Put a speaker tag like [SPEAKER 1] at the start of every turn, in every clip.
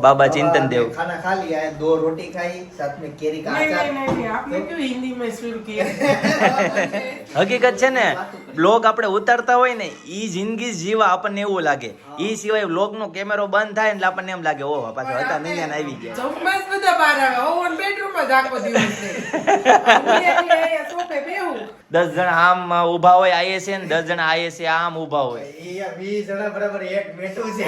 [SPEAKER 1] बाबा चिंतन देव।
[SPEAKER 2] खाना खा लिया है, 2 रोटी खाई, साथ में केरी का अचार।
[SPEAKER 3] नहीं, आपने क्यों हिंदी में शुरू किया?
[SPEAKER 1] હકીકત છે ને બ્લોગ આપણે ઉતારતા હોય ને ઈ જિંદગી જીવા આપણને એવું લાગે, ઈ સિવાય બ્લોગ નો કેમેરો બંધ થાય એટલે આપણને એમ લાગે ઓહો પાછો હતા મિલિયન આવી ગયા.
[SPEAKER 3] જમવા જ બધા બહાર આવે, ઓવન બેડરૂમ જ આખો દિવસ છે. હું એકલી અહીંયા સોફે બેહું.
[SPEAKER 1] 10 જણા આમ ઊભા હોય આયે છે ને 10 જણા આયે છે આમ ઊભા હોય.
[SPEAKER 2] એ 20 જણા બરાબર એક બેઠું છે.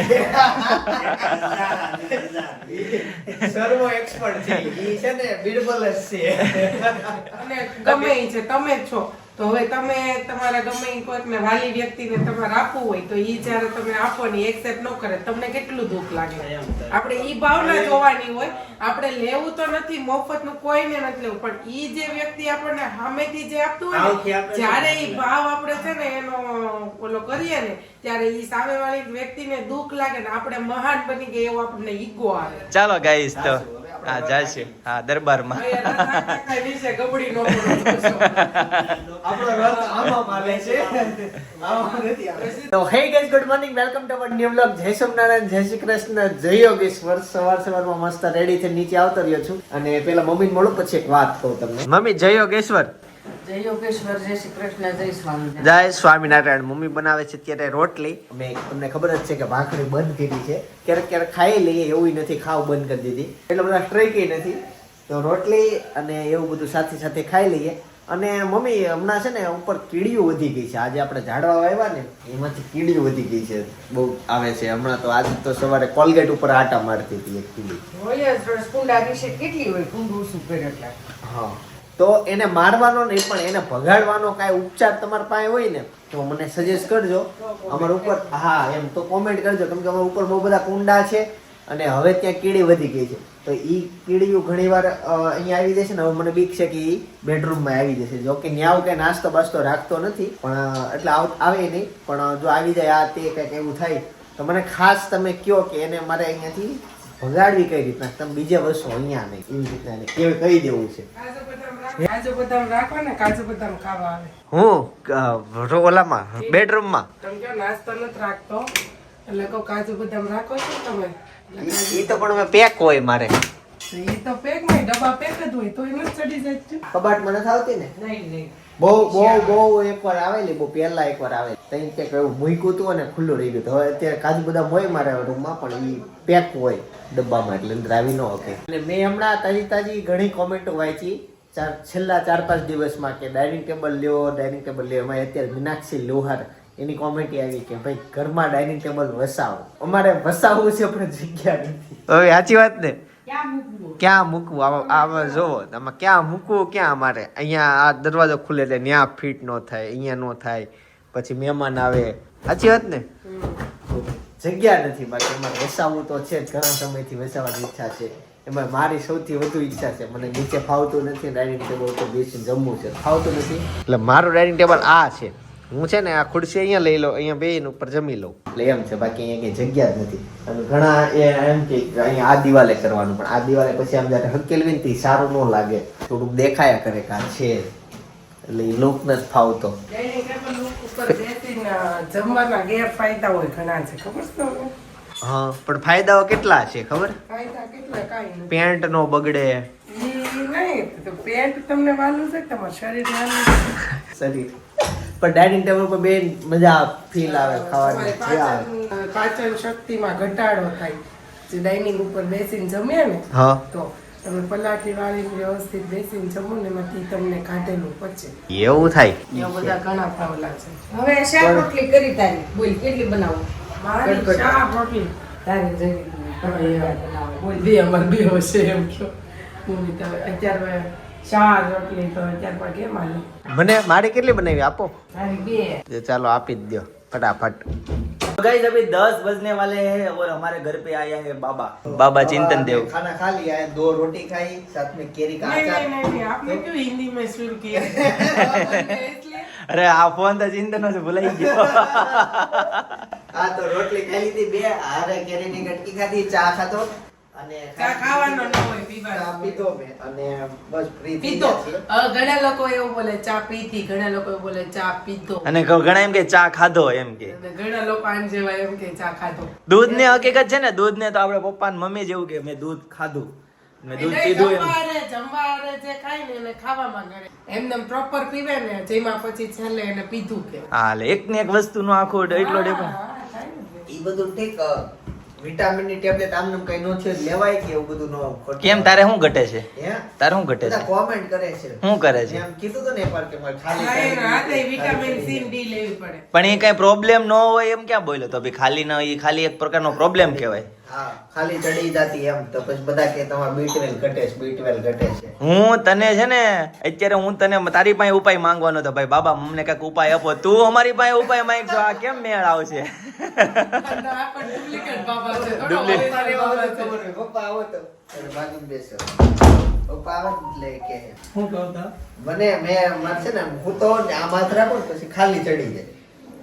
[SPEAKER 2] સર્વો એક્સપર્ટ છે ઈ છે ને બિરબલ જ છે.
[SPEAKER 3] અને ગમે ઈ છે, તમે જ છો. તો હવે તમે તમારા ગમે ઈ કોઈકને વાલી વ્યક્તિને તમારે આપવું હોય તો ઈ જ્યારે તમે આપો ને એક્સેપ્ટ ન કરે તમને કેટલું દુઃખ લાગે. આપણે ઈ ભાવના જોવાની હોય. આપણે લેવું તો નથી, મફતનું કોઈને નથી લેવું, પણ ઈ જે વ્યક્તિ આપણને સામેથી જે આપતું હોય ને જ્યારે ઈ ભાવ આપણે છે ને એનો ઓલો કરીએ ને ત્યારે ઈ સામેવાળી વ્યક્તિને દુઃખ લાગે ને આપણે મહાન બની ગયા એવો આપણને ઈગો આવે.
[SPEAKER 1] ચાલો ગાઈસ તો હા જાશે હા દરબારમાં.
[SPEAKER 3] ગબડી નો પડો.
[SPEAKER 2] આપણો રથ આમાં માલે છે, આમાં નથી આવે. તો હે guys, good morning, welcome to our new vlog. જય સોમનારાયણ, જય શ્રી કૃષ્ણ, જય યોગેશ્વર. સવારમાં મસ્ત રેડી થઈને નીચે આવતો રહ્યો છું અને પેલા મમ્મીને મળું પછી એક વાત કહું તમને. મમ્મી જય યોગેશ્વર.
[SPEAKER 3] જય યોગેશ્વર, જય શ્રી કૃષ્ણ, જય સ્વામી.
[SPEAKER 1] જય સ્વામિનારાયણ. મમ્મી બનાવે છે અત્યારે રોટલી.
[SPEAKER 2] અમે તમને ખબર જ છે કે ભાખરી બંધ કરી છે, ક્યારેક ખાઈ લઈએ એવું નથી, ખાવ બંધ કરી દીધી એટલે બધા સ્ટ્રાઈક નથી. તો રોટલી અને એવું બધું સાથે ખાઈ લઈએ. અને મમ્મી હમણાં છે ને ઉપર કીડીઓ વધી ગઈ છે. આજે આપણે ઝાડવા આવ્યા ને એમાંથી કીડીઓ વધી ગઈ છે, બહુ આવે છે હમણાં. તો આજે તો સવારે કોલગેટ ઉપર આટા મારતી હતી એક કીડી.
[SPEAKER 3] હોય જ કુંડા વિશે કેટલી હોય, કુંડું શું કરે એટલે.
[SPEAKER 2] હા, તો એને મારવાનો નહીં પણ એને ભગાડવાનો કાંઈ ઉપચાર તમારી પાસે હોય ને તો મને સજેસ્ટ કરજો અમારા ઉપર. હા એમ તો કોમેન્ટ કરજો, કેમ કે અમારા ઉપર બહુ બધા કુંડા છે અને હવે ત્યાં કીડી વધી ગઈ છે. તો ઈ કીડીઓ ઘણીવાર અહીંયા આવી જશે ને. હવે મને બીક છે કે ઈ બેડરૂમમાં આવી જશે. જો કે ન્યાવ કે નાસ્તો બાસ્તો રાખતો નથી પણ એટલે આવે નહીં, પણ જો આવી જાય આ તે કંઈક એવું થાય તો મને ખાસ તમે કહો કે એને મારે અહીંયાથી ભગાડવી કઈ રીતના. તમે બીજે વસ્તુ અહીંયા નહીં એવી રીતના એને કહી દેવું છે.
[SPEAKER 3] કાજુ બદામ રાખો ને, કાજુ બદામ ખાવા આવે.
[SPEAKER 1] હું ઓલામાં બેડરૂમમાં
[SPEAKER 3] તમે જો નાસ્તો નથી રાખતો એટલે કહો કાજુ બદામ રાખો છો તમે.
[SPEAKER 1] ઈ તો પણ પેક હોય મારે.
[SPEAKER 3] ઈ તો પેક નહીં, ડબ્બા પેક જ હોય તો એમ જ ચડી જાય છે.
[SPEAKER 2] કબાટમાં નથી આવતી ને.
[SPEAKER 3] નહીં
[SPEAKER 2] બહુ એકવાર આવેલી, બહુ પહેલા એકવાર આવેલી. તઈ કે એવું મૂક્યું હતું અને ખુલ્લું રહી ગયું. હવે અત્યારે કાજુ બદામ હોય મારા રૂમમાં પણ ઈ પેક હોય ડબ્બામાં એટલે અંદર આવી ન શકે. અને મેં હમણાં તાજી ઘણી કોમેન્ટો વાંચી છેલ્લા 4-5 દિવસમાં કે ડાઇનિંગ ટેબલ લ્યો. એમાં અત્યારે મીનાક્ષી લોહાર એની કોમેન્ટ આવી કે ભાઈ ઘરમાં ડાઇનિંગ ટેબલ વસાવો. અમારે વસાવવું છે પણ જગ્યા નથી.
[SPEAKER 1] હવે સાચી વાત ને,
[SPEAKER 3] ક્યાં
[SPEAKER 1] ક્યાં
[SPEAKER 3] મૂકવું?
[SPEAKER 1] મૂકવું? આમાં જોવો આમાં ક્યાં મૂકવું, ક્યાં અમારે અહીંયા આ દરવાજો ખુલે એટલે ત્યાં ફિટ ન થાય, અહીંયા ન થાય, પછી મહેમાન આવે. સાચી વાત ને,
[SPEAKER 2] જગ્યા નથી. બાકી અમારે વસાવવું તો છે જ, ઘણા સમયથી વસાવવાની ઈચ્છા છે. એમાં મારી સૌથી વધુ ઈચ્છા છે, મને નીચે ફાવતું નથી, ડાઇનિંગ ટેબલ ઉપર બેસીને જમવું છે, ફાવતું નથી.
[SPEAKER 1] એટલે મારું ડાઇનિંગ ટેબલ આ છે. હું છે ને આ ખુરશી અહીંયા લઈ લઉં, અહીંયા બેહીને ઉપર જમી લઉં
[SPEAKER 2] એટલે એમ છે. બાકી અહીંયા કઈ જગ્યા જ નથી. અને ઘણા એમ કે અહીંયા આ દિવાલે કરવાનું, પણ આ દિવાલે પછી આમ જયારે હકેલવી ને સારું ન લાગે, થોડુંક દેખાયા કરે કે આ છે એટલે એ લુક નથી ફાવતો.
[SPEAKER 3] ડાઇનિંગ ટેબલ ઉપર બેસીને જમવાના ગેરફાયદા હોય ઘણા છે, ખબર છે તમને?
[SPEAKER 1] હા પણ ફાયદાઓ કેટલા છે ખબર?
[SPEAKER 3] ફાયદા કેટલા? કાંઈ નથી.
[SPEAKER 1] પેન્ટ નો બગડે.
[SPEAKER 3] ઈ નહીં તો પેન્ટ તમને વાલું છે, તમારું શરીર વાલું છે.
[SPEAKER 2] શરીર પણ ડાઇનિંગ ટેબલ ઉપર બે મજા ફીલ આવે ખાવાની.
[SPEAKER 3] પાચન શક્તિમાં ઘટાડો થાય. જે ડાઇનિંગ ઉપર બેસીને જમે ને
[SPEAKER 1] હા
[SPEAKER 3] તો તમે પલાઠી વાળીને વ્યવસ્થિત બેસીને જમો ને એમાંથી તમને કાઢેલું પચે.
[SPEAKER 1] એવું થાય.
[SPEAKER 3] એવા બધા ઘણા ફાવલા છે.
[SPEAKER 4] હવે શાક રોટલી કરી તારી બોલ કેટલી બનાવું?
[SPEAKER 3] મારી શાક રોટલી તારી જઈ બોલ બે અમાર બે હશે એમ કયો. હું તો અત્યારે શાક રોટલી તો અત્યાર પર કેમ હાલે?
[SPEAKER 1] મને મારે કેટલી બનાવી આપો?
[SPEAKER 3] તારી બે.
[SPEAKER 1] ચાલો આપી જ દો फटाफट।
[SPEAKER 2] गाइस अभी 10 बजने वाले हैं और हमारे घर पे आया है बाबा चिंतन देव। खाना खा लिया है, 2 रोटी खाई, साथ में केरी का अचार।
[SPEAKER 3] नहीं, आपने क्यों हिंदी में शुरू किया?
[SPEAKER 1] अरे आ फोन तो चिंतन से भुलाई गयो।
[SPEAKER 2] हाँ तो रोटली खाई ली थी, बे आरे केरी ની ગટકી ખાધી, ચા ખાતો અને
[SPEAKER 3] ચા ખાવાનો ન હોય, પીવાનો
[SPEAKER 2] ચા પીધો મેં અને બસ free થઈ
[SPEAKER 3] પીધો.
[SPEAKER 2] ગયા છીએ.
[SPEAKER 3] ઘણા લોકો એવું બોલે ચા પીધી, ઘણા લોકો એવું બોલે ચા પીધો,
[SPEAKER 1] અને ઘણા એમ કે ચા ખાધો એમ કે
[SPEAKER 3] અને ઘણા લોકો આન જેવા એમ કે ચા ખાધો.
[SPEAKER 1] દૂધ ને હકીકત છે ને, દૂધ ને તો આપણે પપ્પા ને મમ્મી જેવું કે મેં દૂધ ખાધું, મેં દૂધ
[SPEAKER 3] એટલે
[SPEAKER 1] પીધું એમ.
[SPEAKER 3] જમવા હારે જે ખાય ને એને ખાવામાં ગણે. એમને પ્રોપર પીવે ને, જેમાં પછી છેલ્લે એને પીધું કે.
[SPEAKER 1] હા, એટલે એક ને એક વસ્તુ નો આખું એટલો ડેપો.
[SPEAKER 3] હા, થાય ને.
[SPEAKER 2] ઈ બધું ઠીક વિટામિન ની ટેબ્લેટ આમને કઈ નો છે લેવાય કે એવું બધું નો ખોટું?
[SPEAKER 1] કેમ તારે શું ઘટે છે?
[SPEAKER 2] હે
[SPEAKER 1] તારે શું ઘટે
[SPEAKER 2] બધા
[SPEAKER 1] છે?
[SPEAKER 2] કોમેન્ટ કરે છે
[SPEAKER 1] શું કરે છે?
[SPEAKER 2] એમ કીધું તો ને એકવાર કે મારે ખાલી
[SPEAKER 3] હા, એનો હાથે
[SPEAKER 2] ખાલી
[SPEAKER 3] વિટામિન સી
[SPEAKER 2] ખાલી
[SPEAKER 3] ડી લેવી પડે.
[SPEAKER 1] પણ એ કઈ પ્રોબ્લેમ ન હોય એમ ક્યાં બોલ્યો તો? ભાઈ ખાલી ન, એ ખાલી એક પ્રકારનો પ્રોબ્લેમ કહેવાય.
[SPEAKER 2] હા ખાલી ચડી જાતી એમ તો પછી બધા કે તમારે B12 ઘટે છે, B12 ઘટે છે.
[SPEAKER 1] હું તને છે ને અત્યારે હું તને તારી પાસે ઉપાય માંગવાનો તો ભાઈ બાબા અમને કઈક ઉપાય આપો. તું અમારી પાસે ઉપાય માંગશો, આ કેમ મેળ આવશે?
[SPEAKER 3] અને આ પણ ડુપ્લિકેટ બાબા છે, થોડો
[SPEAKER 1] Duplicate.
[SPEAKER 3] ઓરિજિનલ બાબા છે.
[SPEAKER 2] ખબર હોય, પપ્પા આવો તો એટલે બાજુમાં બેસો. પપ્પા આવે એટલે કે
[SPEAKER 3] હું કહું તો
[SPEAKER 2] મેં મારે છે ને હું તો આમ હાથ રાખો ને પછી ખાલી ચડી જાય.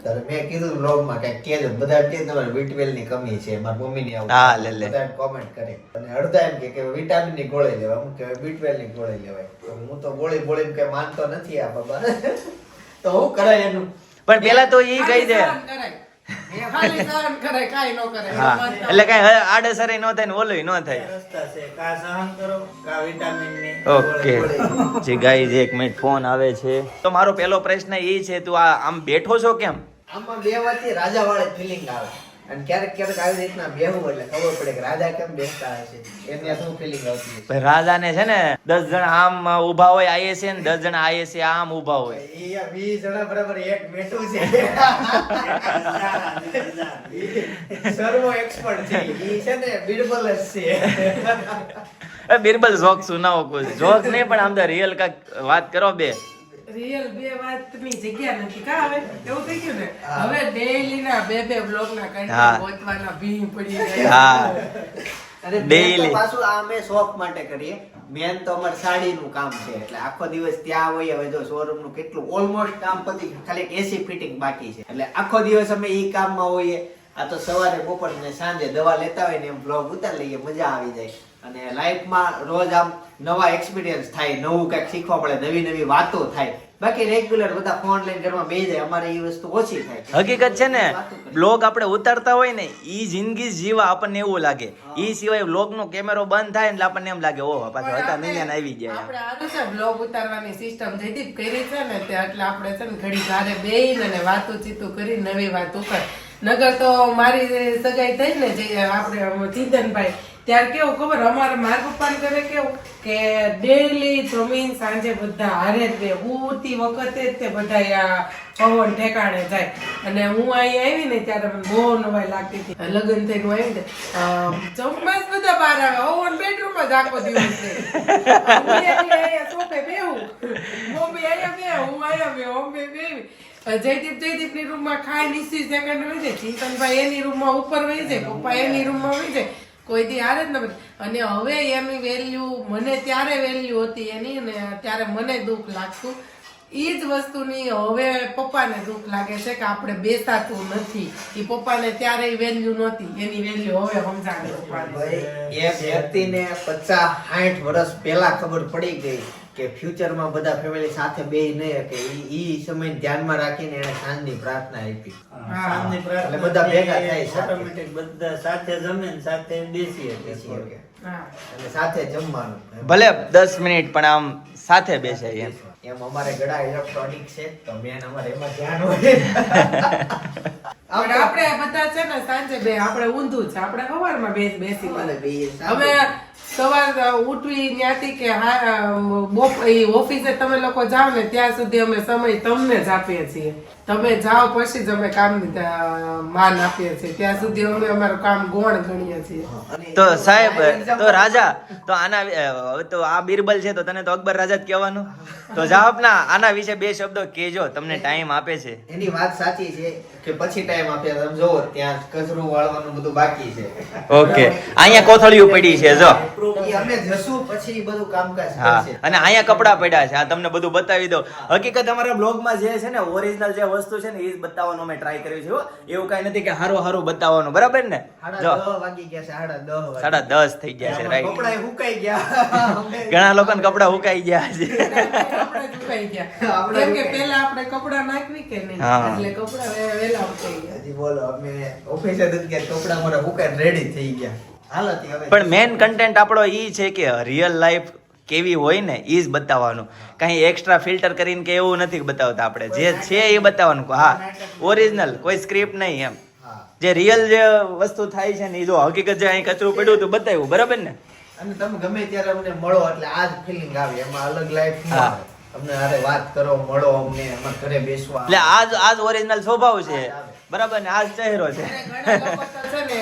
[SPEAKER 2] ત્યારે મેં કીધું વ્લોગમાં કંઈક કહેજો, બધા કે તમારે B12 ની કમી છે, મારી મમ્મીની આવું
[SPEAKER 1] હા, લે, લે.
[SPEAKER 2] બધા કોમેન્ટ કરે અને અડધા એમ કે વિટામિન ની ગોળી લેવાય, હું કે B12 ની ગોળી લેવાય. તો હું તો ગોળી કે માનતો નથી આ બાબા. તો હું કરાય એનું?
[SPEAKER 1] પણ પેલા તો ઈ કહી દે.
[SPEAKER 3] ખાલી સહન કરાય. ખાલી સહન કરાય, કાંઈ ન કરાય.
[SPEAKER 1] હા, એટલે કઈ આડેસર ન થાય ને ઓલું ન થાય.
[SPEAKER 5] રસ્તા છે, કા સહન કરો કા વિટામિનની
[SPEAKER 1] ઓકે જી ગાઈઝ, એક મિનિટ ફોન આવે છે. તો મારો પહેલો પ્રશ્ન એ છે, તું આમ બેઠો છો કેમ?
[SPEAKER 2] આમાં બેવાથી રાજા વાળે ફિલિંગ આવે અને ક્યારેક આવી રીતના બેહવું એટલે ખબર પડે કે રાજા કેમ બેસતા હશે, એની શું ફિલિંગ આવતી હશે.
[SPEAKER 1] ભાઈ રાજાને છે ને 10 જણ આમ ઊભા હોય આઈએસએ ને 10 જણ આઈએસએ આમ ઊભા હોય.
[SPEAKER 2] ઈ આ 20 જણા બરાબર એક બેઠું છે. સર્વો એક્સપર્ટ છે ઈ છે ને બિરબલ જ છે.
[SPEAKER 1] બિરબલ જોક સુનાવો, કોઈ જોક નહીં પણ આમ તો રિયલ કાક વાત કરો બે.
[SPEAKER 3] રિયલ બે વાતની જગ્યા નથી કા હવે એવું થઈ ગયું ને. હવે ડેઈલી ના બે બ્લોગ ના
[SPEAKER 1] હા.
[SPEAKER 3] કંઈક પહોંચવાના ભીમ પડી ગયા.
[SPEAKER 1] હા,
[SPEAKER 2] અને
[SPEAKER 1] Daily.
[SPEAKER 2] daily પાછું આ અમે શોખ માટે કરીએ. મેન તો અમારે સાડીનું કામ છે એટલે આખો દિવસ ત્યાં હોય. હવે જો શોરૂમ નું કેટલું ઓલમોસ્ટ કામ પતી ગયું, ખાલી એસી ફિટિંગ બાકી છે એટલે આખો દિવસ અમે ઈ કામમાં હોઈએ. આ તો સવારે બપોર ને સાંજે દવા લેતા હોય ને એમ બ્લોગ ઉતારી લઈએ, મજા આવી જાય અને લાઈફમાં રોજ આમ નવા એક્સપિરિયન્સ થાય, નવું કંઈક શીખવા મળે, નવી નવી વાતો થાય. બાકી રેગ્યુલર બધા ફોન લઈને ઘરમાં બેસી જાય, અમારે એ વસ્તુ ઓછી થાય.
[SPEAKER 1] હકીકત છે ને, બ્લોગ આપણે ઉતારતા હોય ને ઈ જિંદગી જીવા આપણને એવું લાગે. ઈ સિવાય બ્લોગ નો કેમેરો બંધ થાય એટલે આપણને એમ લાગે ઓહો પાછો હતા મિલિયન આવી ગયા.
[SPEAKER 3] આપણે આનું છે બ્લોગ ઉતારવાની સિસ્ટમ જયદીપ કરી છે ને તે એટલે આપણે છે ને ઘડી ઘારે બેહીને અને વાતું ચીતું કરી નવી વાત ઉપર. નગર તો મારી સગાઈ થઈ ને જે આપણે ચિંતનભાઈ, ત્યારે કેવું ખબર અમારે મારા પપ્પાને ઘરે કેવું કે ડેઈલી જમીન સાંજે બધા હારે જ બે ઉઠતી વખતે જ તે બધા પવન ઠેકાણે જાય. અને હું અહીં આવી ને ત્યારે મને બહુ નવાઈ લાગતી હતી. લગ્ન થઈને હું આવી ને જમવા જ બધા બહાર આવે, ઓવન બેડરૂમમાં જ આખો દિવસ રહે. હું એકલી અહીંયા સોફે બેહું, મમ્મી અહીંયા બે, હું અહીંયા બે, મમ્મી બેહી. જયદીપ ની રૂમમાં ખાઈ 20 સેકન્ડ વહી જાય, ચિંતનભાઈ એની રૂમમાં ઉપર વહી જાય, પપ્પા એની રૂમમાં વહી જાય, કોઈ દી હારે જ ન. અને હવે એની વેલ્યુ મને ત્યારે વેલ્યુ હતી એની ને ત્યારે મને દુઃખ લાગતું. ઈ જ વસ્તુની હવે પપ્પાને દુઃખ લાગે છે કે આપણે બેસાતું નથી. ઈ પપ્પાને ત્યારે વેલ્યુ નહોતી, એની વેલ્યુ હવે સમજાવે પપ્પાને.
[SPEAKER 2] ભાઈ એ વ્યક્તિને 50-60 વર્ષ પહેલા ખબર પડી ગઈ કે ફ્યુચરમાં બધા ફેમિલી સાથે બેસી નહીં કે ઈ સમય ધ્યાનમાં રાખીને એને સાંજની પ્રાર્થના આપી.
[SPEAKER 5] સાંજની પ્રાર્થના
[SPEAKER 2] એટલે બધા ભેગા થાય સાથે.
[SPEAKER 5] ઓટોમેટિક બધા સાથે જમીન સાથે બેસીએ
[SPEAKER 3] હા.
[SPEAKER 2] અને સાથે જમવાનું.
[SPEAKER 1] ભલે 10 મિનિટ પણ આમ સાથે બેસે એમ.
[SPEAKER 2] એમ અમારે ગળા ઇલેક્ટ્રોનિક છે તો મેન અમારે એમાં ધ્યાન હોય.
[SPEAKER 3] પણ આપણે બધા છે ને સાંજે બે આપણે ઊંધું છે, આપણે સવારમાં બેસી
[SPEAKER 2] અમારે બે સાથે.
[SPEAKER 3] અમે સવાર ઉઠવી ત્યાંથી કે ઓફિસે તમે લોકો જાઓ ને ત્યાં સુધી અમે સમય તમને જ આપીએ છીએ. તમે જાઓ પછી જ અમે કામની માન આપીએ છીએ, ત્યાં સુધી અમે અમારું કામ ગૌણ ગણીએ છીએ.
[SPEAKER 2] અને
[SPEAKER 1] તો સાહેબ, તો રાજા, તો આના હવે તો આ બિરબલ છે તો તને તો અકબર રાજા જ કહેવાનું. તો જાઓ ના આના વિશે 2 શબ્દો કહેજો, તમને ટાઈમ આપે છે.
[SPEAKER 2] એની વાત સાચી છે કે પછી ટાઈમ આપે. તમે જોવો ત્યાં કચરું વાળવાનું બધું બાકી છે.
[SPEAKER 1] ઓકે, અહીંયા કોથળીઓ પડી છે જો.
[SPEAKER 2] ઈ અમે જશું પછી ઈ બધું કામકાજ
[SPEAKER 1] હા
[SPEAKER 2] કરશે.
[SPEAKER 1] અને અહીંયા કપડા પડ્યા છે આ તમને બધું બતાવી દઉં હકીકત અમારા બ્લોગમાં જે છે ને ઓરિજિનલ જે વસ્તુ છે ને એ જ બતાવવાનું અમે ટ્રાય કર્યું છે હો. એવું કઈ નથી કે હારું બતાવવાનું બરાબર ને જો
[SPEAKER 2] 10:30 વાગી ગયા છે 10:30
[SPEAKER 1] 10:30 થઈ ગયા છે રાઈટ
[SPEAKER 2] કપડાય હુકાઈ ગયા
[SPEAKER 1] ઘણા લોકોને કપડા હુકાઈ ગયા છે
[SPEAKER 3] આપણે દુખાઈ ગયા કેમ કે પહેલા આપણે કપડા નાખવી કે નહીં
[SPEAKER 1] હા.
[SPEAKER 3] એટલે કપડા વેલા ઉઠાઈ ગયા
[SPEAKER 2] હજી બોલો અમે ઓફિસે જ ગયા કપડા મારા હુકાઈ રેડી થઈ ગયા હાલત હવે
[SPEAKER 1] પણ મેન કન્ટેન્ટ આપણો ઈ છે કે રિયલ લાઈફ કેવી હોય ને ઈ જ બતાવવાનું કઈ એક્સ્ટ્રા ફિલ્ટર કરીને કે એવું નથી બતાવતા આપણે જે છે એ બતાવવાનું હા ઓરિજિનલ કોઈ સ્ક્રિપ્ટ નહીં એમ
[SPEAKER 2] હા.
[SPEAKER 1] જે રિયલ જે વસ્તુ થાય છે ને એ જો હકીકત જે અહીં કચરું પડ્યું હતું બતાવ્યું બરાબર ને
[SPEAKER 2] અને તમે ગમે ત્યારે અમને મળો એટલે આ જ ફિલિંગ આવે એમાં અલગ લાઈફ ન
[SPEAKER 1] હા.
[SPEAKER 2] આવે. અમને હારે વાત કરો મળો અમને અમારા ઘરે બેસવા
[SPEAKER 1] એટલે આજ ઓરિજિનલ સ્વભાવ છે બરાબર ને આજ ચહેરો છે
[SPEAKER 3] ઘણા લોકો તો છે ને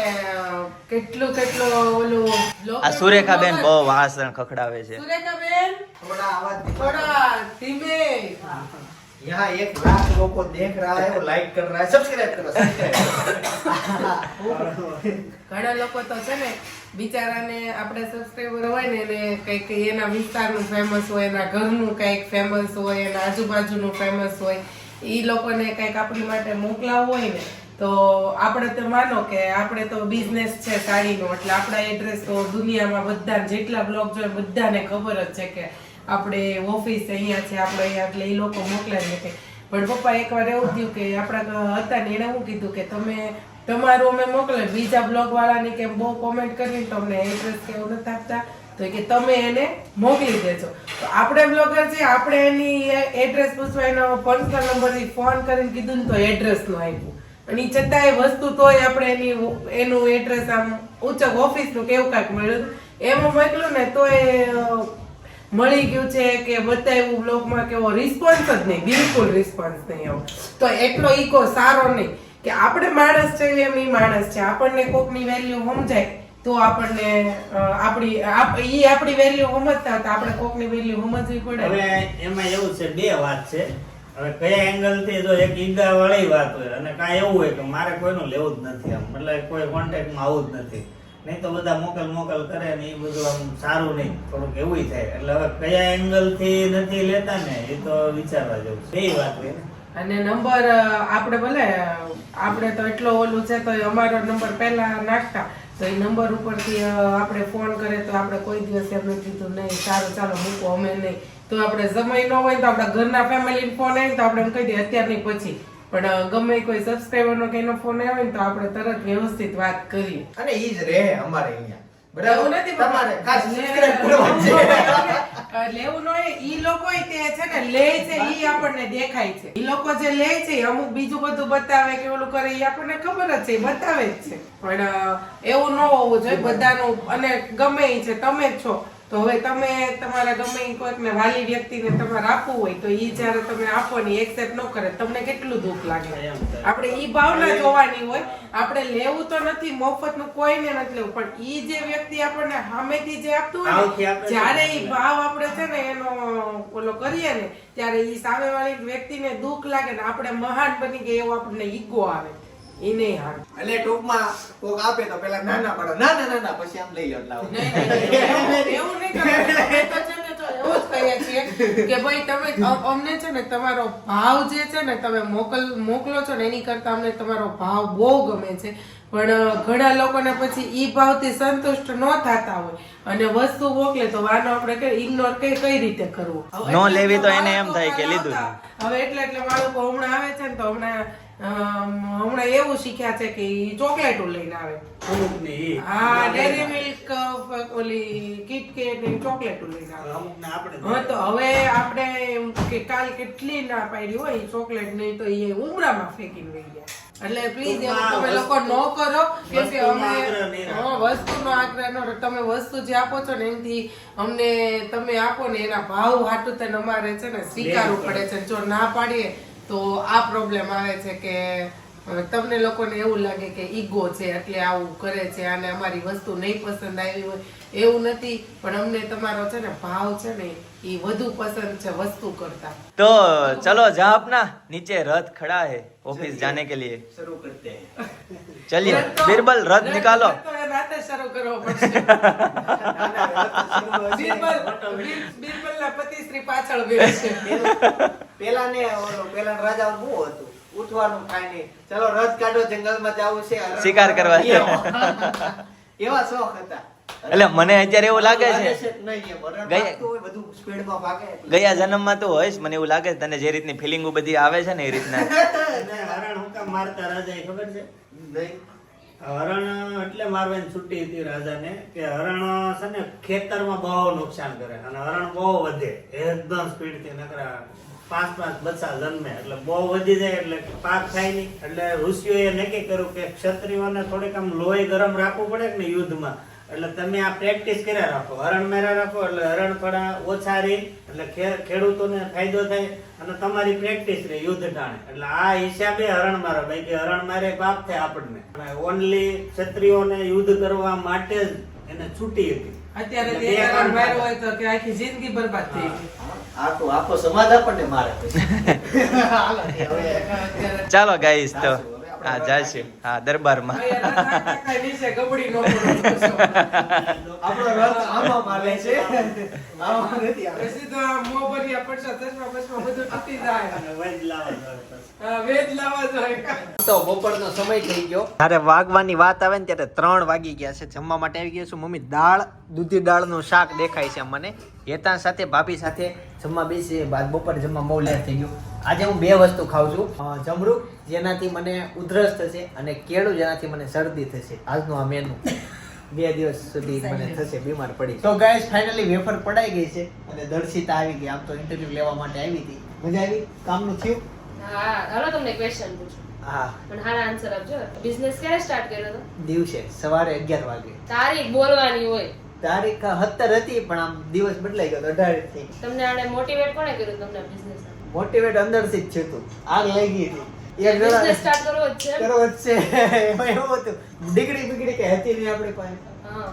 [SPEAKER 3] કેટલું ઓલું
[SPEAKER 1] આ સુરેખાબેન બહુ વાસણ ખખડાવે છે
[SPEAKER 3] સુરેખાબેન
[SPEAKER 2] થોડા અવાજ
[SPEAKER 3] થોડા ધીમે
[SPEAKER 2] यहाँ 1 लाख लोग देख रहा है वो लाइक कर रहा है सब्सक्राइब करो
[SPEAKER 3] ઘણા લોકો તો છે ને બિચારાને આપણે સબસ્ક્રાઈબર હોય ને એને કંઈક એના વિસ્તારનું ફેમસ હોય એના ઘરનું કંઈક ફેમસ હોય એના આજુબાજુનું ફેમસ હોય ઈ લોકોને કંઈક આપણી માટે મોકલાવવું હોય ને તો આપણે તો માનો કે આપણે તો બિઝનેસ છે સાડીનો એટલે આપણા એડ્રેસ તો દુનિયામાં બધા જેટલા બ્લોગ જોઈએ બધાને ખબર જ છે કે આપણે ઓફિસ અહીંયા છે આપણે અહીંયા એટલે એ લોકો મોકલાવી શકે પણ પપ્પા એકવાર એવું થયું કે આપણા હતા ને એણે એવું કીધું કે તમે તમારું અમે મોકલે બીજા બ્લોગ વાળાને કે બહુ કોમેન્ટ કરીને તમને એડ્રેસ કે એવું નથી આપતા તો કે તમે એને મોકલી દેજો તો આપણે બ્લોગર છે આપણે એની એડ્રેસ પૂછવા એનો પર્સનલ નંબરથી ફોન કરીને કીધું ને તો એડ્રેસ નું આપ્યું અને ઈ છતાંય વસ્તુ તોય આપણે એનું એડ્રેસ આમ ઉચ્ચ ઓફિસનું કેવું કાંઈક મળ્યું એમાં મોકલ્યું ને તોય મળી ગયું છે કે બતાવ્યું બ્લોગમાં કેવો રિસ્પોન્સ જ નહીં બિલકુલ રિસ્પોન્સ નહીં આવો તો એટલો ઈકો સારો નહીં કે આપણે માણસ છે એમ ઈ માણસ છે આપણને કોકની વેલ્યુ સમજાય તો આપણને આપણી વેલ્યુ સમજતા હતા આપણે કોકની વેલ્યુ સમજવી પડે
[SPEAKER 5] હવે એમાં એવું છે બે વાત છે હવે કયા એંગલ થી જો એક ઈગા વાળી વાત હોય અને કાંઈ એવું હોય કે મારે કોઈનું લેવું જ નથી આમ એટલે કોઈ કોન્ટેક્ટમાં આવું જ નથી નહીં તો બધા મોકલ કરે ને એ બધું આમ સારું નહીં થોડુંક એવું થાય એટલે હવે કયા એંગલ થી નથી લેતા ને એ તો વિચારવા જેવું છે એ વાત હોય ને
[SPEAKER 3] અને નંબર આપણે ભલે આપણે તો એટલો ઓલું છે તો અમારો નંબર પહેલા નાખતા તો એ નંબર ઉપરથી આપણે ફોન કરે તો આપણે કોઈ દિવસ એમને કીધું નહીં સારું ચાલો મૂકો અમે નહીં તો આપણે સમય ન હોય તો આપણા ઘરના ફેમિલી ફોન આવે તો આપણે એમ કહી દઈએ અત્યાર નહીં પછી પણ ગમે કોઈ સબસ્ક્રાઈબર નો કઈનો ફોન આવે ને તો આપણે તરત વ્યવસ્થિત વાત કરીએ
[SPEAKER 2] અને ઈ જ રહે અમારે અહીંયા
[SPEAKER 3] એવું
[SPEAKER 2] બરાબર
[SPEAKER 3] નથી
[SPEAKER 2] તમારે ખાસ સબસ્ક્રાઇબ કરવાનું છે
[SPEAKER 3] લેવું ન હોય ઈ લોકો તે છે ને લે છે ઈ આપણને દેખાય છે ઈ લોકો જે લે છે અમુક બીજું બધું બતાવે કે ઓલું કરે ઈ આપણને ખબર જ છે ઈ બતાવે જ છે પણ એવું ન હોવું જોઈએ બધાનું અને ગમે ઈ છે તમે જ છો તો હવે તમે તમારા ગમે ઈ કોઈકને વાલી વ્યક્તિને તમારે આપવું હોય તો ઈ જ્યારે તમે આપો ને એક્સેપ્ટ ન કરે તમને કેટલું દુઃખ લાગે આપણે ઈ ભાવના જોવાની હોય આપણે લેવું તો નથી મફતનું કોઈને નથી લેવું પણ ઈ જે વ્યક્તિ આપણને સામેથી જે આપતું હોય ને જ્યારે ઈ ભાવ આપણે છે ને એનો ઓલો કરીએ ને ત્યારે ઈ સામેવાળી વ્યક્તિને દુઃખ લાગે ને આપણે મહાન બની ગયા એવો આપણને ઈગો આવે ઈ નહીં હાર
[SPEAKER 2] એટલે ટૂંકમાં કોક આપે તો પેલા નાના પડો ના પછી આમ લઈ લો લાવો
[SPEAKER 3] એવું નહીં કરવાનું. અમે તો છે ને જો એવું જ કહીએ છીએ કે ભાઈ તમે અમને છે ને તમારો ભાવ જે છે ને તમે મોકલો છો ને એની કરતા અમને તમારો ભાવ બહુ ગમે છે પણ ઘણા લોકોને પછી ઈ ભાવથી સંતુષ્ટ ન થતા હોય અને વસ્તુ મોકલે તો વાનો આપણે કે ઇગ્નોર કઈ રીતે કરવું
[SPEAKER 1] ન લેવી તો એને એમ થાય કે લીધું છે.
[SPEAKER 3] હવે એટલે બાળકો હમણાં આવે છે ને તો હમણાં એવું શીખ્યા છે કે ચોકલેટો લઈને આવે
[SPEAKER 5] અમુકની ઈ.
[SPEAKER 3] હા ડેરી મિલ્ક ઓલી કિટકેટ ને ચોકલેટો લઈને આવે
[SPEAKER 5] અમુકને આપણે
[SPEAKER 3] હા તો હવે આપણે એમ કે કાલ કેટલી ના પાડી હોય ચોકલેટ નહીં તો એ ઉમરામાં ફેંકીને વહી ગયા એટલે પ્લીઝ એવું તમે લોકો ન કરો કેમ કે અમે વસ્તુનો આગ્રહ ન રાખો. તમે વસ્તુ જે આપો છો ને એનાથી અમને તમે આપો ને એના ભાવ હાટું તને અમારે છે ને સ્વીકારવું પડે છે જો ના પાડીએ તો આ પ્રોબ્લેમ આવે છે કે તમને લોકોને એવું લાગે કે ઈગો છે એટલે આવું કરે છે અને અમારી વસ્તુ નહીં પસંદ આવી હોય એવું નથી પણ અમને તમારો છે ને ભાવ છે ને એ વધુ પસંદ છે વસ્તુ કરતા
[SPEAKER 1] तो चलो जहाँ अपना नीचे रथ खड़ा है ऑफिस जाने के लिए
[SPEAKER 2] શરૂ કરતે હૈ
[SPEAKER 1] चलिए बिरबल रथ निकालो
[SPEAKER 3] રાતે શરૂ કરવો પડશે બિરબલના પતિશ્રી પાછળ બેસે
[SPEAKER 2] પેલા રાજા બહુ હતું ઉઠવાનું કાંઈ નહીં ચલો રથ કાઢો જંગલમાં જવું છે
[SPEAKER 1] શિકાર કરવા છે.
[SPEAKER 2] એવા શોખ હતા
[SPEAKER 1] એટલે મને અત્યારે એવું લાગે છે
[SPEAKER 2] નહીં એમ હરણ
[SPEAKER 1] ગયા-
[SPEAKER 2] ભાગતું હોય, બધું સ્પીડમાં ભાગે
[SPEAKER 1] ગયા જન્મમાં તો હોઈશ, મને એવું લાગે છે તને જે રીતની ફિલિંગો બધી આવે છે ને એ રીતના.
[SPEAKER 5] અને હરણ હું કામ મારતા રાજા એ ખબર છે?
[SPEAKER 2] નહીં
[SPEAKER 5] હરણ એટલે મારવાની છૂટી હતી રાજાને કે હરણ છે ને ખેતરમાં બહુ નુકસાન કરે અને હરણ બહુ વધે એકદમ સ્પીડ થી નકરા 5-5 બચ્ચા જન્મે એટલે બહુ વધી જાય એટલે પાક થાય નહીં એટલે ઋષિઓએ નક્કી કર્યું કે ક્ષત્રિયોને થોડીક આમ લોહી ગરમ રાખવું પડે કે ને યુદ્ધમાં એટલે તમે આ પ્રેક્ટિસ કર્યા રાખો હરણ મેરા રાખો એટલે હરણ થોડા ઓછા રહે એટલે ખેડૂતોને ફાયદો થાય અને તમારી પ્રેક્ટિસ રહે યુદ્ધ ટાણે એટલે આ હિસાબે હરણ મારો ભાઈ કે હરણ મારે પાપ થાય આપણને ઓનલી ક્ષત્રિયોને યુદ્ધ કરવા માટે જ એને છૂટી હતી
[SPEAKER 3] અત્યારે
[SPEAKER 5] એટલે
[SPEAKER 3] તે
[SPEAKER 5] બે
[SPEAKER 3] હરણ
[SPEAKER 5] હરણ
[SPEAKER 3] માર્યો હોય તો કે આખી જિંદગી બરબાદ થઈ ગઈ.
[SPEAKER 2] આખો સમાજ આપણને મારે હાલો, હવે
[SPEAKER 1] ચાલો ગાઈસ તો હા જઈશું હા દરબારમાં.
[SPEAKER 3] અહીંયા રથ આખા નીચે ગબડી નો પડો.
[SPEAKER 2] આપણો રથ આમાં મારે છે આમાં નથી આવે.
[SPEAKER 3] સીધો આ મોબરિયા પડશે ચશ્મા બસમાં બધું તૂટી જાય.
[SPEAKER 5] અને વૈદ લાવવા જોઈએ.
[SPEAKER 3] હા, વેદ લાવવા જોઈએ.
[SPEAKER 2] તો બપોરનો સમય થઈ ગયો
[SPEAKER 1] ત્યારે વાગવાની વાત આવે ને ત્યારે 3 વાગી ગયા છે. જમવા માટે આવી ગયા છું. મમ્મી દાળ દૂધી દાળનું શાક દેખાય છે મને. હેતાન સાથે ભાભી સાથે
[SPEAKER 2] જમવા બેસી બાદ બપોર જમવા બહુ લેટ થઈ ગયું. આજે હું 2 વસ્તુ ખાઉં છું જમરૂક જેનાથી મને ઉધરસ થશે અને કેળું જેનાથી મને શરદી થશે. આજનું આ મેનુ 2 દિવસ સુધી મને થશે બીમાર પડી. તો ગાઈસ ફાઇનલી વેફર પડાઈ ગઈ છે અને દર્શિતા આવી ગઈ. આમ તો ઇન્ટરવ્યુ લેવા માટે આવી હતી. મજા આવી? કામનું થયું?
[SPEAKER 6] હા હાલો તમને ક્વેશ્ચન પૂછું
[SPEAKER 2] હા
[SPEAKER 6] પણ હારા આન્સર આપજો. બિઝનેસ ક્યારે સ્ટાર્ટ કર્યો હતો?
[SPEAKER 2] દિવસે સવારે 11 વાગે.
[SPEAKER 6] તારીખ બોલવાની હોય.
[SPEAKER 2] તારીખ 17 હતી પણ આમ દિવસ બદલાઈ ગયો 18 થઈ.
[SPEAKER 6] તમને આને મોટિવેટ કોણે કર્યું તમને બિઝનેસ?
[SPEAKER 2] મોટિવેટ અંદરથી જ થયું હતું. આગ લાગી હતી. એક
[SPEAKER 6] બિઝનેસ
[SPEAKER 2] જણા
[SPEAKER 6] સ્ટાર્ટ કરવો જ છે.
[SPEAKER 2] કરવો જ છે. એમાં એવું હતું ડિગ્રી બિગ્રી કે હતી નહીં આપણી પાસે
[SPEAKER 6] હા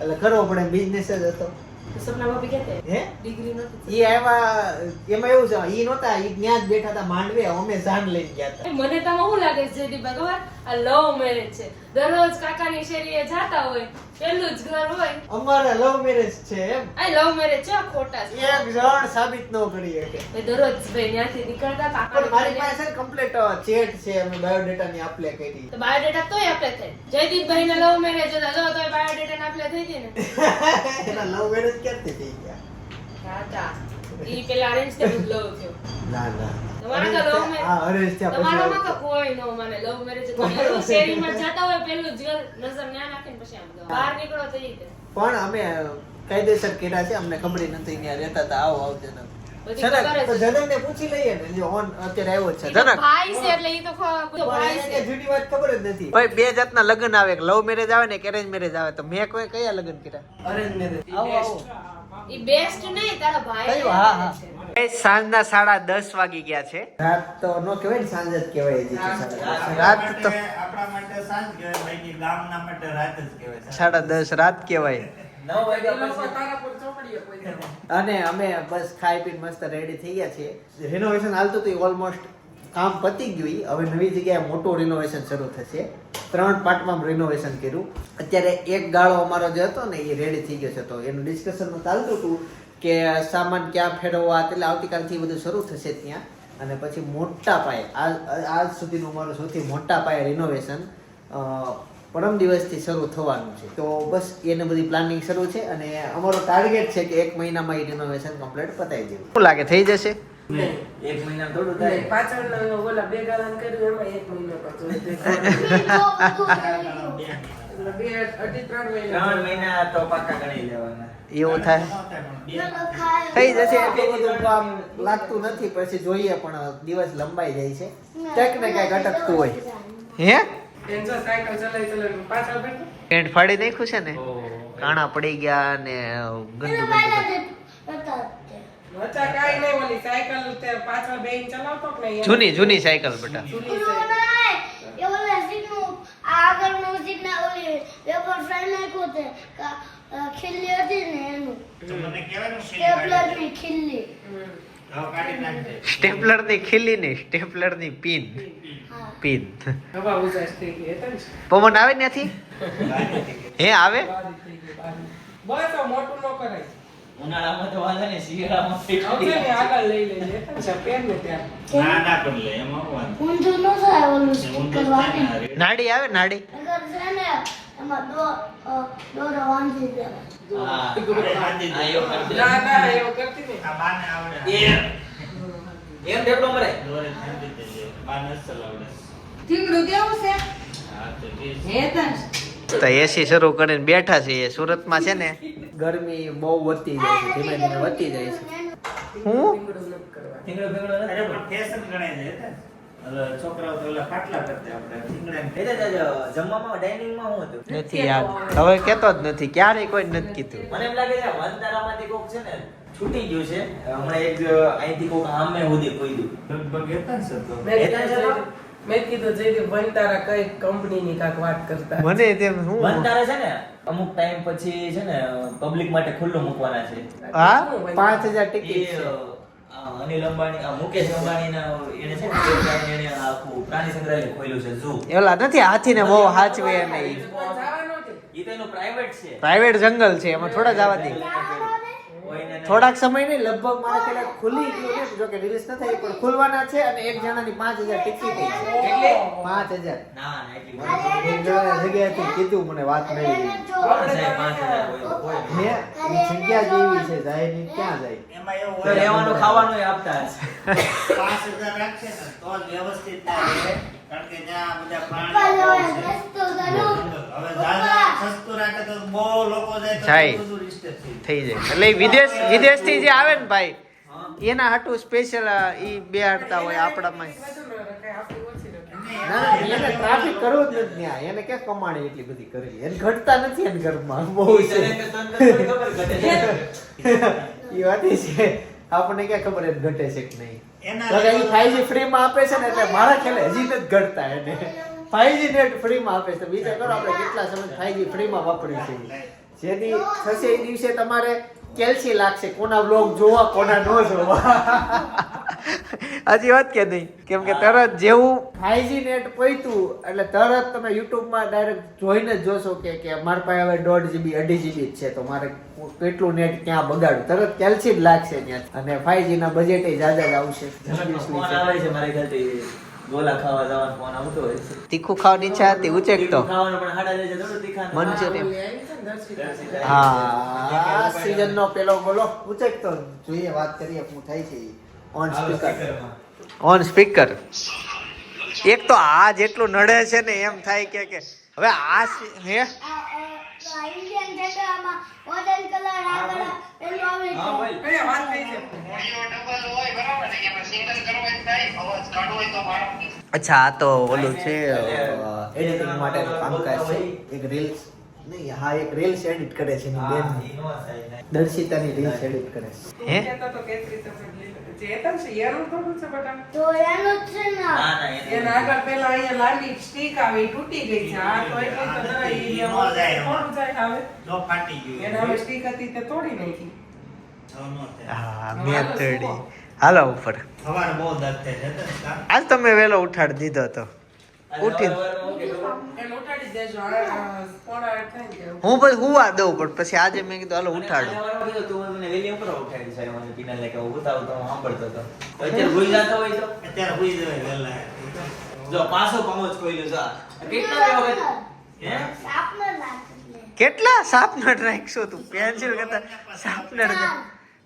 [SPEAKER 2] એટલે કરવો પડે બિઝનેસ જ હતો.
[SPEAKER 6] તો સપના ભાભી કહેતે
[SPEAKER 2] હે
[SPEAKER 6] ડિગ્રી નથી.
[SPEAKER 2] ઈ એમાં એવું છે ઈ નહોતા ઈ ત્યાં જ બેઠા હતા માંડવે અમે જાન લઈને ગયા હતા.
[SPEAKER 6] મને તો શું લાગે છે જયદીપભાઈ ખબર આ લવ મેરેજ છે. દરરોજ કાકાની શેરીએ જાતા હોય પેલું જ ઘર હોય.
[SPEAKER 2] અમારા લવ મેરેજ છે એમ
[SPEAKER 6] આ લવ મેરેજ છે ખોટા છે.
[SPEAKER 2] એક જણ સાબિત ન કરી શકે.
[SPEAKER 6] ભાઈ દરરોજ ભાઈ ત્યાંથી નીકળતા
[SPEAKER 2] પણ મારી
[SPEAKER 6] કાકાની
[SPEAKER 2] પાસે છે કમ્પ્લીટ ચેટ છે અમે બાયોડેટા ની એપ્લાય કરી.
[SPEAKER 6] તો બાયોડેટા તોય આપણે થાય. જયદીપભાઈ ના લવ મેરેજ હતા જો તોય બાયોડેટા ને આપણે થઈ હતી ને.
[SPEAKER 2] એના લવ મેરેજ ક્યારથી થઈ ગયા?
[SPEAKER 6] કાકા ઈ પેલા અરેન્જ થી લવ થયો.
[SPEAKER 2] ના ના
[SPEAKER 6] તમારા તો love marriage?
[SPEAKER 2] હા અરેન્જ થયા
[SPEAKER 6] તમારામાં
[SPEAKER 2] પછી
[SPEAKER 6] તો કોઈ નો માને લવ મેરેજ તો શેરીમાં જતા હોય પેલું જ નજર ન્યા નાખીને પછી આમ જાઓ. બહાર નીકળો તો ઈ તે.
[SPEAKER 2] પણ અમે કાયદેસર કર્યા છે અમને ખબર નથી ત્યાં રહેતા હતા આવો આવજે ને
[SPEAKER 6] બધી ખબર જ છે.
[SPEAKER 2] જનકને પૂછી લઈએ ને જે ઓન અત્યારે આવ્યો જ છે
[SPEAKER 6] ઈ તો
[SPEAKER 2] જનક
[SPEAKER 6] ભાઈ છે એટલે ઈ તો બધો ભાઈ
[SPEAKER 2] પણ
[SPEAKER 6] છે.
[SPEAKER 2] એને જૂની વાત ખબર જ નથી.
[SPEAKER 1] ભાઈ 2 જાતના લગ્ન આવે, એક લવ મેરેજ આવે ને એક અરેન્જ મેરેજ આવે. તો મેં કોઈ કયા લગ્ન કર્યા?
[SPEAKER 2] અરેન્જ મેરેજ આવો આવો
[SPEAKER 6] ઈ બેસ્ટ નહીં તારા ભાઈ
[SPEAKER 2] કયું? હા, હા.
[SPEAKER 1] સાંજના 10:30 વાગી ગયા છે.
[SPEAKER 2] રાત તો નો કહેવાય ને સાંજ જ કહેવાય હજી તો સાડા દસ.
[SPEAKER 1] રાત તો
[SPEAKER 5] આપણા માટે સાંજ કહેવાય બાકી ગામના માટે રાત જ કહેવાય.
[SPEAKER 1] 10:30 રાત કહેવાય.
[SPEAKER 3] એ લોકો તારાપુર ચોકડીએ પહોંચ્યા.
[SPEAKER 2] અને અમે બસ ખાઈ પીને મસ્ત રેડી થઈ ગયા છીએ. રિનોવેશન હાલતું હતું ઓલમોસ્ટ કામ પતી ગયું ઈ. હવે નવી જગ્યાએ મોટું રિનોવેશન શરૂ થશે. 3 પાર્ટમાં રિનોવેશન કર્યું. અત્યારે એક ગાળો અમારો જે હતો ને એ રેડી થઈ ગયો છે. તો એનું ડિસ્કશન ચાલતું હતું કે સામાન ક્યાં ફેરવવા એટલે આવતીકાલથી બધું શરૂ થશે ત્યાં. અને પછી મોટા પાયે આજ સુધીનું અમારું સૌથી મોટા પાયે રિનોવેશન પરમ દિવસથી શરૂ થવાનું છે. તો બસ એને બધી પ્લાનિંગ શરૂ છે અને અમારો ટાર્ગેટ છે કે 1 મહિનામાં એ રિનોવેશન કમ્પ્લીટ પતાવી દેવું.
[SPEAKER 1] શું લાગે થઈ જશે?
[SPEAKER 2] 1 મહિના થોડું
[SPEAKER 3] નહીં, પાછળના ઓલા બે ગાળાને કર્યું એમાં 1 મહિનો પાછો. એટલે 2-2.5-3 મહિના.
[SPEAKER 2] તો પાક્કા ગણી લેવાના.
[SPEAKER 1] એવું થાય
[SPEAKER 2] થઈ જશે એટલું બધું તો આમ લાગતું નથી. પછી જોઈએ પણ દિવસ લંબાઈ જાય છે. ક્યાંક ને ક્યાંક અટકતું હોય.
[SPEAKER 1] હે
[SPEAKER 3] એમ જો સાયકલ ચલાવી ચલાવીને પાછળ બેઠો.
[SPEAKER 1] પેન્ટ ફાડી નાખ્યું છે ને, કાણા પડી ગયા ને ગંદુ ગંદુ.
[SPEAKER 3] વચ્ચા કાંઈ નહીં, ઓલી સાયકલ તે પાછળ બેહીને ચલાવતો કે નહીં?
[SPEAKER 1] જૂની સાયકલ બેટા.
[SPEAKER 3] જૂની સાયકલ.
[SPEAKER 5] તો મને કહેવાય ને ખીલી કાઢી. હવે કાઢી નાખજે.
[SPEAKER 2] સ્ટેપલર ની ખીલી નહીં, સ્ટેપલર ની પિન.
[SPEAKER 3] હવા ઉજાસ થઈ ગઈ એટલે ને.
[SPEAKER 2] પવન આવે ત્યાંથી? હે આવે?
[SPEAKER 3] બારી થઈ ગઈ, બારી. બસ હવે મોટું ન કરાય.
[SPEAKER 1] ઉનાળામાં તો વાંધો નહીં, શિયાળામાં
[SPEAKER 3] આવજે ને આગળ લઈ લેજે એટલે ને પેન ને ત્યાં.
[SPEAKER 5] ના ના પણ લે એમાં હું વાંધો.
[SPEAKER 7] ઊંધું ન થાય ઓલું
[SPEAKER 5] ઊંધું જ થાય ને આ રેડી.
[SPEAKER 2] નાડી આવે નાડી?
[SPEAKER 7] અગર છે ને એમાં દોરો વાંધી દેવાય.
[SPEAKER 1] હા.
[SPEAKER 5] અરે હાજી
[SPEAKER 1] હા, એવું કરજે.
[SPEAKER 3] ના ના એવું કરતી નહીં.
[SPEAKER 5] આ બાને આવડે.
[SPEAKER 1] એમ ઢેપલો મરે.
[SPEAKER 5] દોરે હાજી દેજે. બા નથી ચલાવડે.
[SPEAKER 4] ઠીકડું કેવું છે
[SPEAKER 5] હા તો વીસ.
[SPEAKER 4] હે તન
[SPEAKER 2] તો એસી શરૂ કરીને બેઠા છીએ. સુરતમાં છે ને ગરમી બહુ વધતી જાય છે, ધીમે ધીમે વધતી જાય છે. હું
[SPEAKER 3] ઠીકડું નથી કરવા.
[SPEAKER 1] ઠીંગડો ફીંગડો નથી?
[SPEAKER 5] અરે પણ ફેશન ગણાય છે એટલે. હવે છોકરાઓ તો ઓલા ખાટલા કરતા આપણે થીંગડાને
[SPEAKER 1] એ તો જમવામાં ડાઇનિંગમાં શું હતું?
[SPEAKER 2] નથી યાદ, હવે કેતો જ નથી, ક્યારેય કોઈ નથી કીધું.
[SPEAKER 1] મને એમ લાગે છે વનતારામાંથી કોક છે ને છૂટી ગયું છે. હમણાં એક અહીંથી કોક આમે સુધી ખોઈ
[SPEAKER 5] લગભગ હતા ને સર તો.
[SPEAKER 3] મેં કીધું જયદીપ વનતારા કઈ કંપનીની કાંઈક વાત કરતા
[SPEAKER 2] મને તેમ હું
[SPEAKER 1] વનતારા છે ને અમુક ટાઈમ પછી છે ને પબ્લિક માટે ખુલ્લું મૂકવાના છે.
[SPEAKER 2] હા 5000 ટિકિટ
[SPEAKER 1] એ
[SPEAKER 2] છે.
[SPEAKER 1] અનિલ અંબાણી મુકેશ અંબાણીના એને છે ને એને આખું પ્રાણી સંગ્રહાલય ખોલ્યું છે ઝૂ.
[SPEAKER 2] એલા નથી હાથીને બહુ હાચવે નહીં.
[SPEAKER 3] જવાનું છે.
[SPEAKER 1] એ તો એનું પ્રાઇવેટ છે.
[SPEAKER 2] પ્રાઇવેટ જંગલ છે, એમાં થોડા જવા દે.
[SPEAKER 1] કોઈને નહીં.
[SPEAKER 2] થોડાક સમય નહીં, લગભગ મારા ખ્યાલ ખુલી ગયું છે, જો કે રિલીઝ ન થઈ પણ ખુલવાના છે. અને એક જણાની 5000 ટિકિટ છે.
[SPEAKER 3] એટલે
[SPEAKER 2] 5000
[SPEAKER 1] ના ના એટલી
[SPEAKER 2] એક જણાની જગ્યાએથી કીધું, મને વાત નહીં.
[SPEAKER 1] કોણ સાહેબ 5000 હોય કોઈ
[SPEAKER 2] હે ઈ જગ્યા જેવી છે, જાય ની ક્યાં જાય?
[SPEAKER 5] એમાં એવું
[SPEAKER 1] તો રહેવાનું ખાવાનું આપતા હશે.
[SPEAKER 5] 5000 રાખશે ને તો જ વ્યવસ્થિત થાય. કારણ કે ત્યાં બધા પ્રાણીઓ બહુ છે. હવે દાદા સસ્તું રાખે તો બહુ લોકો જાય તો
[SPEAKER 2] જાય.
[SPEAKER 5] બધું રિસ્ટેટ
[SPEAKER 2] થઈ
[SPEAKER 5] થઈ
[SPEAKER 2] જાય. એટલે ઈ વિદેશથી જે આવે ને ભાઈ, એના હાટું સ્પેશિયલ ઈ બેહાડતા હોય આપણામાં.
[SPEAKER 3] વધુ ન રખાય, આપણી ઓછી રખાય.
[SPEAKER 2] ના ના, એને ટ્રાફિક કરવું જ નથી ત્યાં. એને ક્યાં કમાણી એટલી બધી કરેલી? એને ઘટતા નથી એને ઘરમાં બહુ
[SPEAKER 1] ઈ
[SPEAKER 2] છે.
[SPEAKER 1] તને કે તને થોડી ખબર ઘટે છે.
[SPEAKER 2] ઈ વાત ઈ છે. આપણને ક્યાં ખબર એને ઘટે છે કે નહીં?
[SPEAKER 5] એના
[SPEAKER 2] તો કે ઈ 5G ફ્રી માં આપે છે ને, એટલે મારા ખ્યાલે હજી નથી ઘટતા એને. 5G નેટ ફ્રી માં આપે છે. વિચાર કરો આપણે કેટલા સમય 5G ફ્રી માં વાપર્યું છે ઈ. જેથી થશે એ દિવસે તમારે કેલ્સી લાગશે કોના બ્લોગ જોવા કોના ન જોવા. હજી વાત કે નહીં? કેમ કે તરત જેવું 5G નેટ પહોંચ્યું એટલે તરત તમે YouTube માં ડાયરેક્ટ જોઈને જ જોશો કે મારા પાસે હવે 1.5 GB 2.5 GB જ છે, તો મારે કેટલું નેટ ક્યાં બગાડું? તરત કેલ્સી જ લાગશે ત્યાં. અને 5G ના બજેટ જાજા જ આવશે.
[SPEAKER 1] ફોન આવે છે મારી ઘરથી. ગોલા ખાવા જવાનો ફોન આવતો હોય છે.
[SPEAKER 2] તીખું ખાવાની ઈચ્છા હતી, ઉચેક તો
[SPEAKER 1] ખાવાનું પણ હાડા જાય છે થોડું તીખા.
[SPEAKER 2] મંચુરિયન.
[SPEAKER 3] આવી છે ને દર્શિતા.
[SPEAKER 2] હા સીઝન નો પેલો બોલો ઉચેક તો જોઈએ, વાત કરીએ શું થાય છે. On speaker, on speaker. એક તો આ જેટલું નડે છે ને એમ થાય કે હવે આ હે
[SPEAKER 7] ઇન્ડિયન જગ્યામાં ઓરેન્જ કલર આગળ પેલું આવે
[SPEAKER 1] હા
[SPEAKER 7] છે.
[SPEAKER 1] ભાઈ.
[SPEAKER 3] કઈ વાત થઈ છે?
[SPEAKER 2] અચ્છા આ તો ઓલું છે એડિટિંગ માટેનું કામકાજ છે. એક રીલ્સ નહીં, હા એક રીલ્સ એડિટ કરે છે એની બેન.
[SPEAKER 1] ઈ નો થાય.
[SPEAKER 2] દર્શિતાની રીલ્સ એડિટ કરે છે.
[SPEAKER 3] તું કહેતો તો કેવી રીતે બદલી શકે? ચેતન છે એનું થોડું છે બટા.
[SPEAKER 7] તો એનું જ છે ને.
[SPEAKER 1] ના ના
[SPEAKER 3] એના આગળ પેલા અહીંયા લાંબી સ્ટીક આવે ઈ તૂટી ગઈ છે. આ તો એટલે તો જરા ઈ એમાં થોડું જાય આવે.
[SPEAKER 5] જો ફાટી ગયું.
[SPEAKER 3] એને હવે સ્ટીક હતી તે તોડી નાખી.
[SPEAKER 5] જો નો થાય.
[SPEAKER 2] હા મેં તડી. હાલો ઉપર.
[SPEAKER 5] સવારે બહુ દર્દ થાય છે તો
[SPEAKER 2] આજ તમે વેલો ઉઠાડી દીધો તો. ઉઠી.
[SPEAKER 1] સવારમાં હું કીધું?
[SPEAKER 3] એને ઉઠાડી દેજો. આ પોણા આઠ થાય ને એટલે.
[SPEAKER 2] હું પછી હુવા દઉં પણ પછી આજે મેં કીધું હાલો ઉઠાડું.
[SPEAKER 1] સવારમાં કીધું તું મને વહેલી ઉપર ઉઠાડી છે. મને પીનાલે કે ઉતાવ તો હું સાંભળતો હતો. અત્યારે ભૂલી જતો હોય તો
[SPEAKER 5] અત્યારે હુઈ જવાય વહેલા.
[SPEAKER 1] જો પાછો પમોચ ખોલ્યું છે. કેટલા વખત હે?
[SPEAKER 7] સાપને લાગે.
[SPEAKER 2] કેટલા શાર્પનર નાખશો તું? પેન્સિલ કરતા શાર્પનર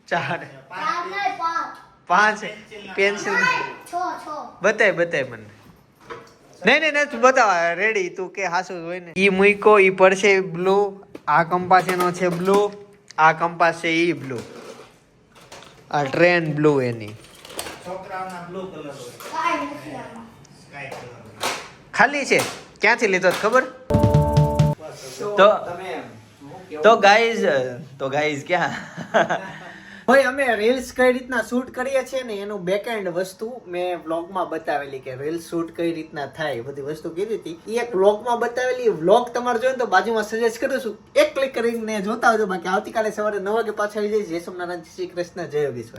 [SPEAKER 2] 4 5 પેન્સિલ
[SPEAKER 7] છ
[SPEAKER 2] બતાય મને. નહીં તું બતાવ રેડી. તું કે હાસુ હોય ને. ઈ મૂકો ઈ પડશે બ્લુ. આ કંપાસ એનો છે બ્લુ. આ કંપાસ છે ઈ બ્લુ. આ ટ્રેન બ્લુ એની.
[SPEAKER 5] છોકરાઓના બ્લુ કલર હોય.
[SPEAKER 7] કાંઈ નથી આમાં.
[SPEAKER 5] Sky colour.
[SPEAKER 2] ખાલી છે. ક્યાંથી લીધો ખબર?
[SPEAKER 1] તો ગાઈઝ ક્યાં
[SPEAKER 2] ભાઈ અમે રીલ્સ કઈ રીતના શૂટ કરીએ છીએ ને એનું બેકએન્ડ વસ્તુ મેં વ્લોગમાં બતાવેલી કે રીલ્સ શૂટ કઈ રીતના થાય બધી વસ્તુ કીધી હતી. એ એક વ્લોગમાં બતાવેલી. વ્લોગ તમારે જોઈએ તો બાજુમાં સજેસ્ટ કરું છું, એક ક્લિક કરીને જોતા આવજો. બાકી આવતીકાલે સવારે 9 વાગે પાછા આવી જઈશ. જય સોમનારાયણ, શ્રી કૃષ્ણ, જય યોગેશ્વર.